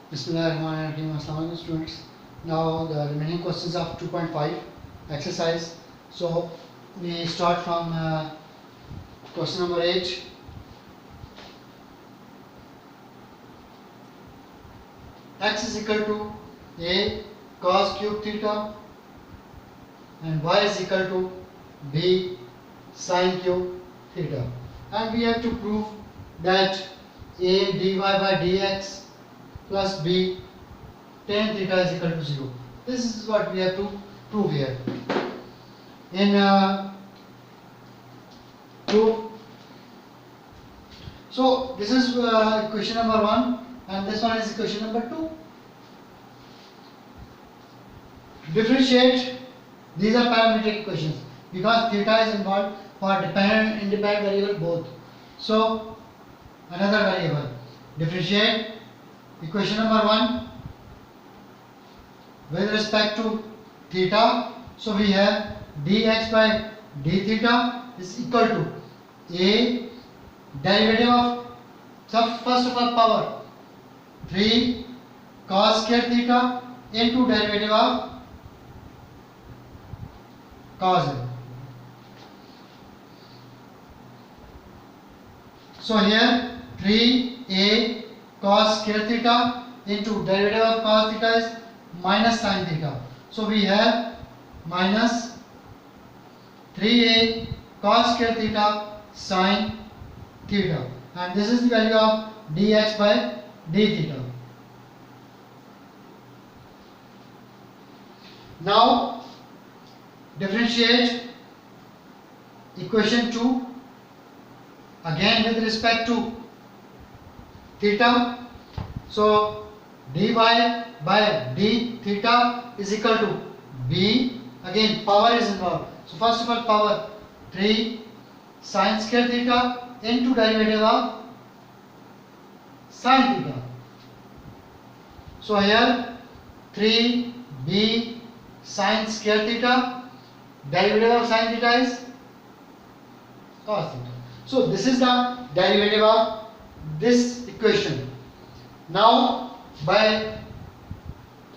Bismillahirrahmanirrahim. Assalamu alaikum students. Now the remaining questions of 2.5 exercise. So we start from question number 8. X is equal to A cos cube theta and Y is equal to B sin cube theta. And we have to prove that A dy by dx plus B tan theta is equal to 0. This is what we have to prove here. In proof, so this is equation number 1 and this one is equation number 2. Differentiate, these are parametric equations because theta is involved for dependent and independent variable both. So another variable, differentiate equation number 1 with respect to theta. So we have dx by d theta is equal to a derivative of first of all power 3 cos square theta into derivative of cos a. So here 3a cos square theta into derivative of cos theta is minus sin theta. So we have minus 3a cos square theta sin theta, and this is the value of dx by d theta. Now differentiate equation 2 again with respect to theta. So dy by d theta is equal to b, again power is involved. So first of all power 3 sin square theta into derivative of sin theta. So here 3b sin square theta, derivative of sin theta is cos theta. So this is the derivative of this equation. Now by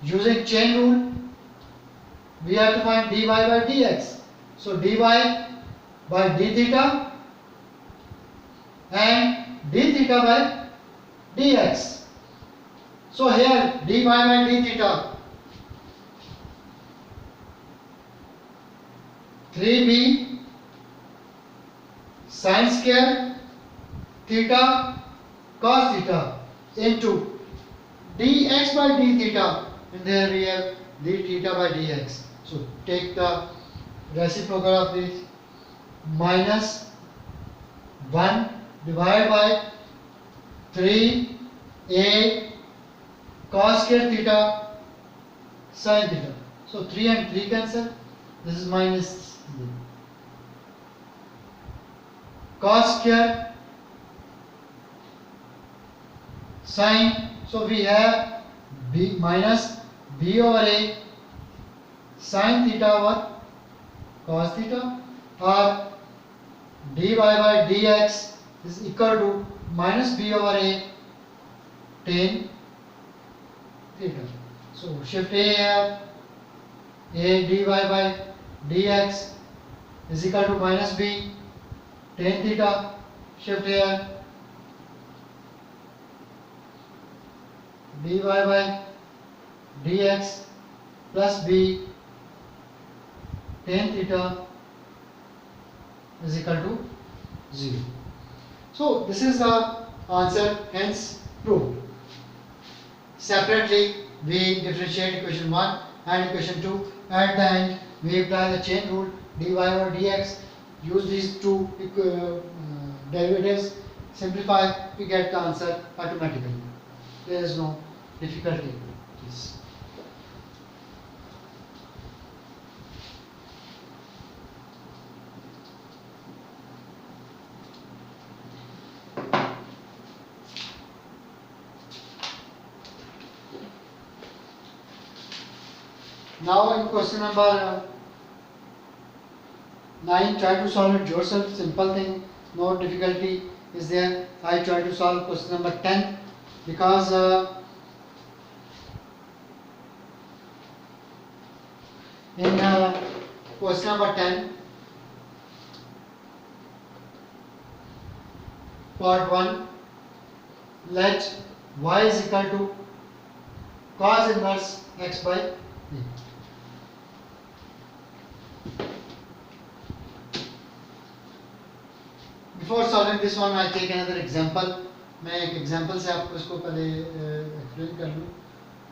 using chain rule we have to find dy by dx. So dy by d theta and d theta by dx. So here dy by d theta 3b sin square theta cos theta into dx by d theta, and there we have d theta by dx. So take the reciprocal of this, minus 1 divided by 3a cos square theta sin theta. So 3 and 3 cancel, this is minus cos square sin. So we have b minus b over a sin theta over cos theta, or dy by dx is equal to minus b over a tan theta. So shift a here, a dy by dx is equal to minus b tan theta, shift here dy by dx plus b tan theta is equal to 0. So this is the answer, hence proved. Separately we differentiate equation 1 and equation 2. At the end we apply the chain rule, dy over dx, use these two derivatives, simplify, we get the answer automatically. There is no difficulty in this. Now in question number 9, try to solve it yourself, simple thing, no difficulty is there. I try to solve question number 10 because In question number 10, part 1, let y is equal to cos inverse x by a. Before solving this one, I take another example. मैं एक example से आपको इसको पहले explain कर लूँ.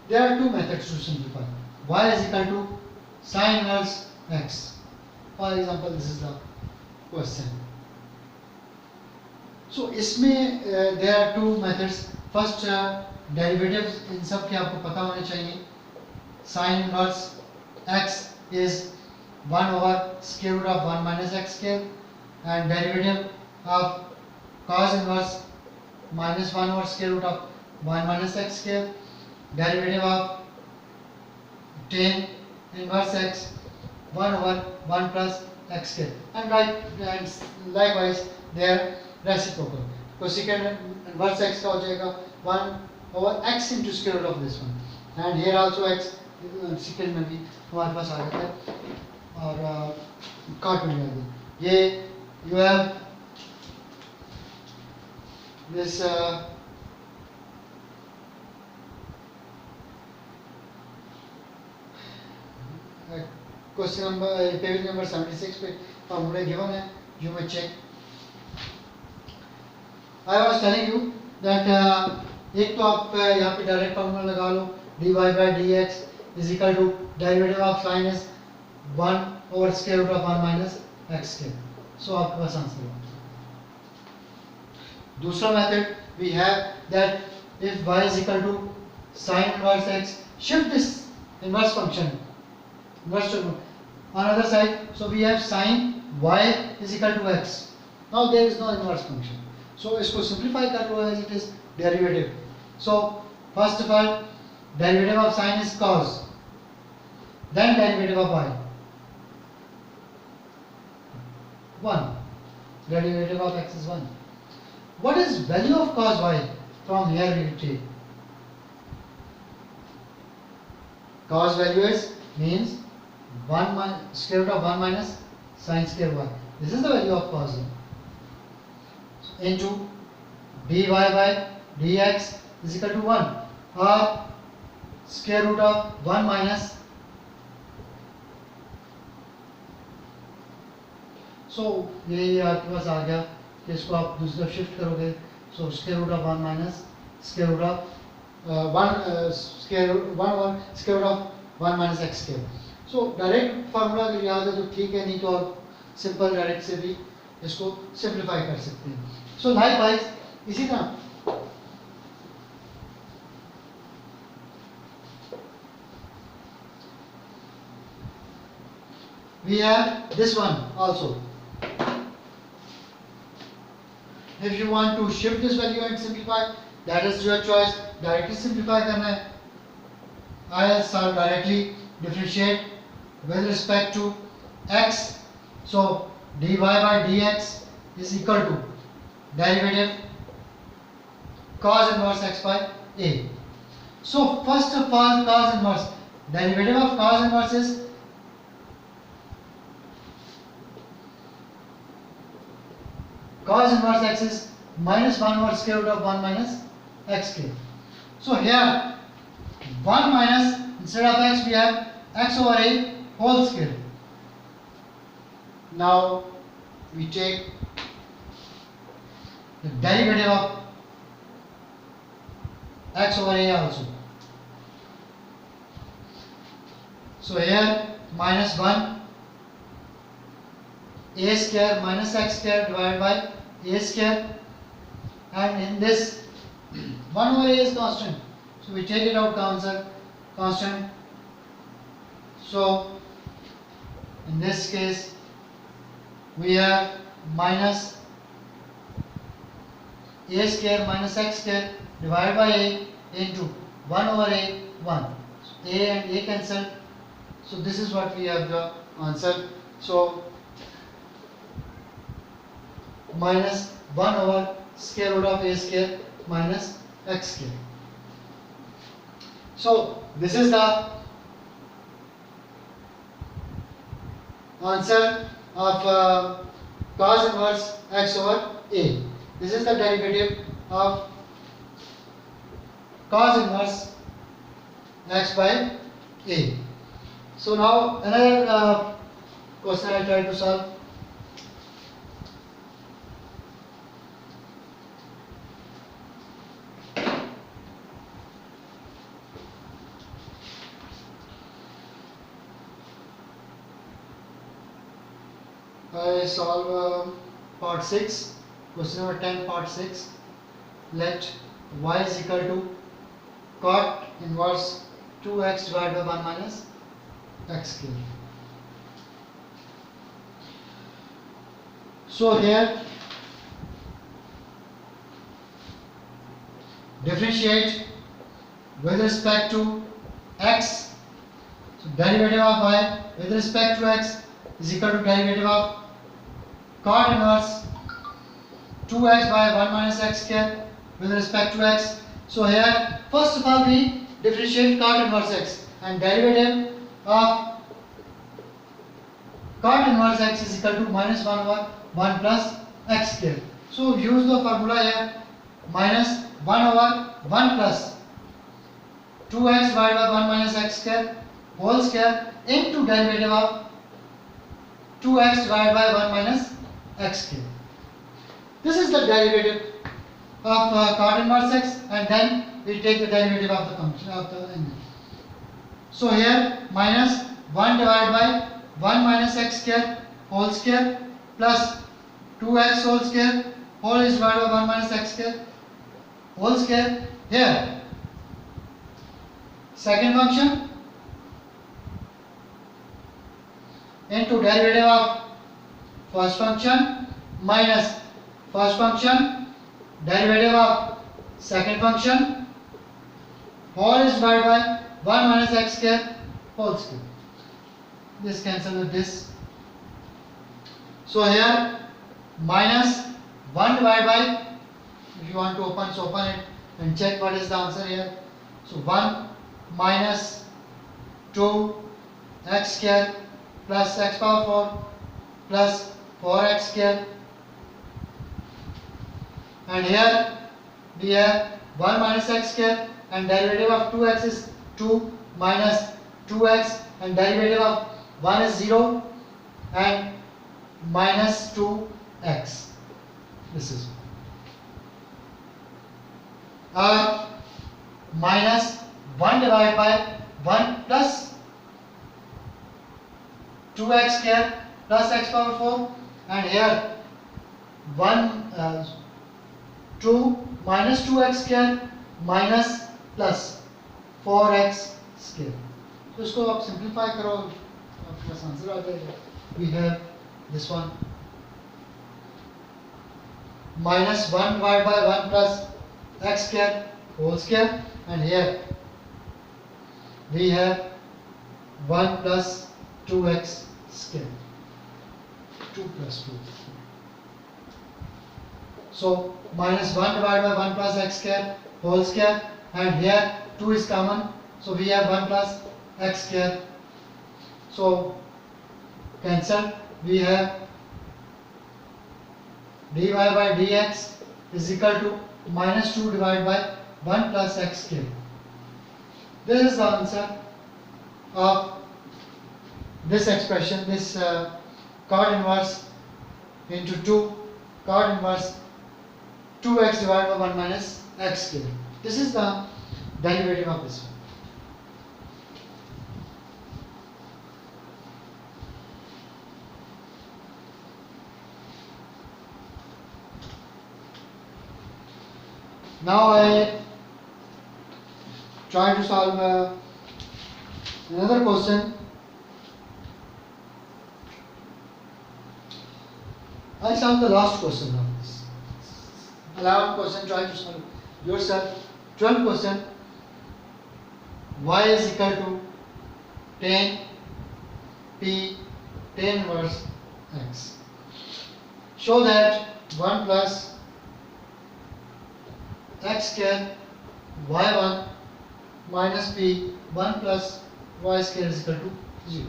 There are two methods to simplify. Y is equal to sin inverse x. For example, this is the question. So इसमें there are two methods. First, derivatives इन सब के आपको पता होने चाहिए. Sin inverse x is 1 over square root of 1 minus x square, and derivative of cos inverse minus 1 over square root of 1 minus x square, derivative of tan inverse x 1 over 1 plus x square, and likewise they are reciprocal. Cosecant inverse x का हो जाएगा 1 over x into square root of this one, and here also x secant में भी हमारे पास आ जाता है और काट में आ गया. ये you have this question number page number 76 पे formula given है. You may check. I was telling you that एक तो आप यहाँ पे डायरेक्ट फॉर्मूला लगा लो. dy by dx is equal to derivative of sin is 1 over square root of 1 minus x square. So आपके पास answer है. दूसरा method we have that if y is equal to sin inverse x, shift this inverse function inverse to on other side. So we have sin y is equal to x. Now there is no inverse function. So इसको simplify कर लो as it is derivative. So first of all, derivative of sin is cos, then derivative of y 1, derivative of x is 1. What is value of cos y? From here we will take. Cos value is means 1 square root of 1 minus sin square y. This is the value of cos y. Into dy by dx is equal to 1 or square root of 1 minus. So ये आपके पास आ गया कि इसको आप दूसरी तरफ shift करोगे. So square root of 1 minus square root of 1 square root of 1 minus x square. So direct formula अगर याद है तो ठीक है, नहीं तो आप सिंपल डायरेक्ट से भी इसको सिंप्लीफाई कर सकते हैं. So likewise इसी तरह we have this one also. If you want to shift this value and simplify, that is your choice. Directly simplify करना है. I shall directly differentiate with respect to x. So dy by dx is equal to derivative cos inverse x by a. So first of all, cos inverse, derivative of cos inverse is cos inverse x is minus 1 over square root of 1 minus x square. So here 1 minus, instead of x we have x over a whole square. Now we take the derivative of x over a also. So here minus 1 a square minus x square divided by a square, and in this 1 over a is constant, so we take it out constant. So in this case we have minus a square minus x square divided by a into 1 over a 1. So a and a cancel. So this is what we have the answer. So minus 1 over square root of a square minus x square. So this is the answer of cos inverse x over a. This is the derivative of cos inverse x by a. So now another question I try to solve. I solve part 6, question number 10, part 6. Let y is equal to cot inverse 2x divided by 1 minus x cube. So here differentiate with respect to x. So derivative of y with respect to x is equal to derivative of cot inverse 2x by 1 minus x square with respect to x. So here first of all we differentiate cot inverse x, and derivative of cot inverse x is equal to minus 1 over 1 plus x square. So use the formula here, minus 1 over 1 plus 2x divided by 1 minus x square whole square into derivative of 2x divided by 1 minus x cube. This is the derivative of cot inverse x, and then we take the derivative of the function of the angle. So here minus 1 divided by 1 minus x square whole square plus 2x whole square whole is divided by 1 minus x square whole square. Here second function into derivative of first function minus first function derivative of second function whole is divided by 1 minus x square whole square. This cancel with this. So here minus 1 divided by, if you want to open, so open it and check what is the answer here. So 1 minus 2 x square plus x power 4 plus 4x square, and here we have 1 minus x square, and derivative of 2x is 2 minus 2x, and derivative of 1 is 0 and minus 2x. This is minus 1 divided by 1 plus 2x square plus x power 4, and here 2 minus 2x square minus plus 4x square. तो इसको आप simplify करो, आपके पास answer आ जाएगा. We have this one minus 1 divided by 1 plus x square whole square, and here we have 1 plus 2x square, 2 plus 2. So minus 1 divided by 1 plus x square whole square, and here 2 is common, so we have 1 plus x square. So cancel, we have dy by dx is equal to minus 2 divided by 1 plus x square. This is the answer of this expression, this cot inverse into 2 cot inverse 2x divided by 1 minus x square. This is the derivative of this one. Now I try to solve another question. I solve the last question of this. 11th question, try to solve yourself. 12th question, y is equal to tan p tan inverse x. Show that 1 plus x square y1 minus p 1 plus y square is equal to 0.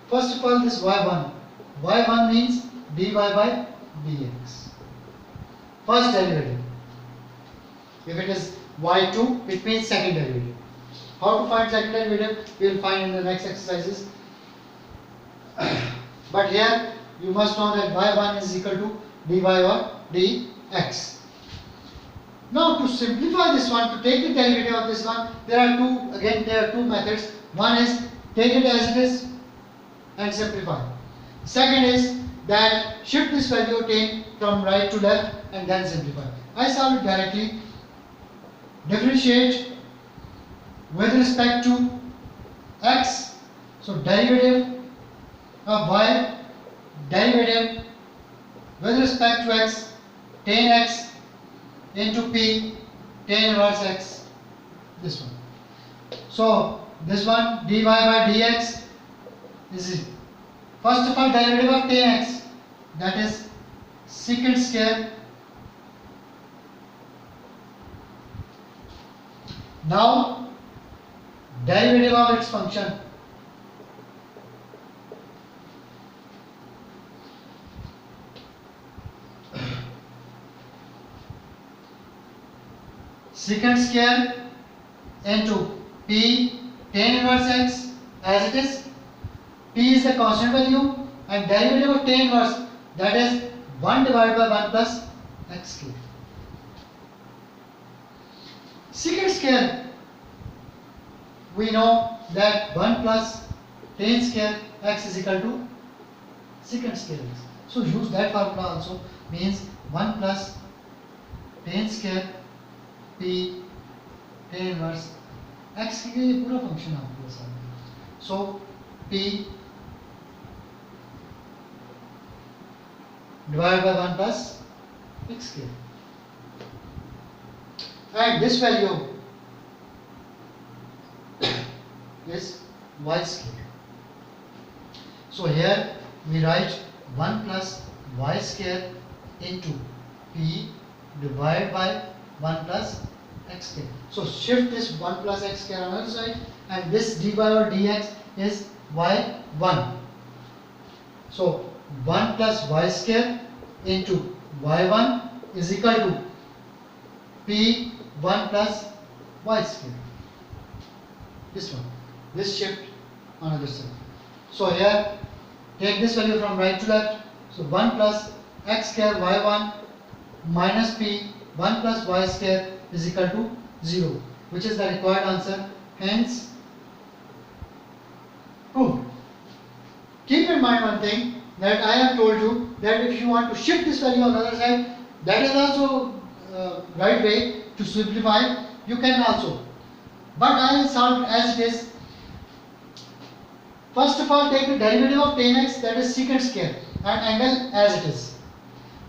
First of all, this y1. y1 means dy by dx. First derivative. If it is y2, it means second derivative. How to find second derivative? We will find in the next exercises. But here you must know that y1 is equal to dy or dx. Now to simplify this one, to take the derivative of this one, there are two methods. One is take it as it is and simplify. Second is that shift this value 10 from right to left and then simplify. I solve it directly. Differentiate with respect to x. So derivative of y, derivative with respect to x, tan x into p, tan inverse x, this one. So this one dy by dx is first of all derivative of tan x, that is secant square. Now derivative of its function. Secant square into p tan inverse x as it is. P is the constant value and derivative of tan inverse, that is 1 divided by 1 plus x square. Secant square, we know that 1 plus tan square x is equal to secant square x. So use that formula also, means 1 plus tan square p tan inverse x के लिए पूरा function आपको साथ में. So p divided by 1 plus x square. And this value is y square. So here we write 1 plus y square into p divided by 1 plus x square. So shift this 1 plus x square on the other side, and this dy or dx is y1. So 1 plus y square into y1 is equal to p 1 plus y square. This one. This shift on the other side. So here take this value from right to left. So 1 plus x square y1 minus p 1 plus y square is equal to 0, which is the required answer. Hence proved. Keep in mind one thing, that I have told you that if you want to shift this value on the other side, that is also right way to simplify. You can also, but I will solve as it is. First of all, take the derivative of tan x, that is secant square, and angle as it is.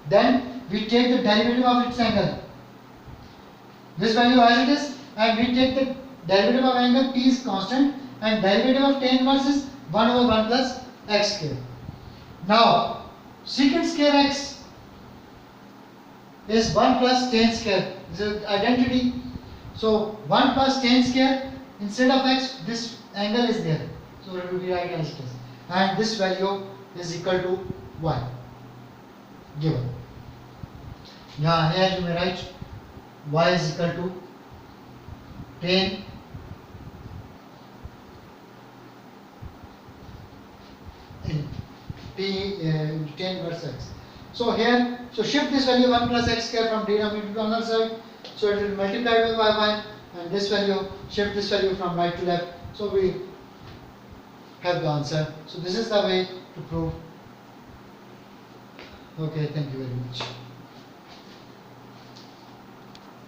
Then we take the derivative of its angle, this value as it is, and we take the derivative of angle, p is constant, and derivative of tan inverse is 1 over 1 plus x square. Now secant square x is 1 plus tan square. This is identity. So 1 plus tan square, instead of x, this angle is there. So it will be right as it is. And this value is equal to y. Given. Here you may write y is equal to tan in p tan inverse x. So here, so shift this value 1 plus x square from denominator to another side. So it will multiply with y1, and this value, shift this value from right to left. So we have the answer. So this is the way to prove. Okay, thank you very much.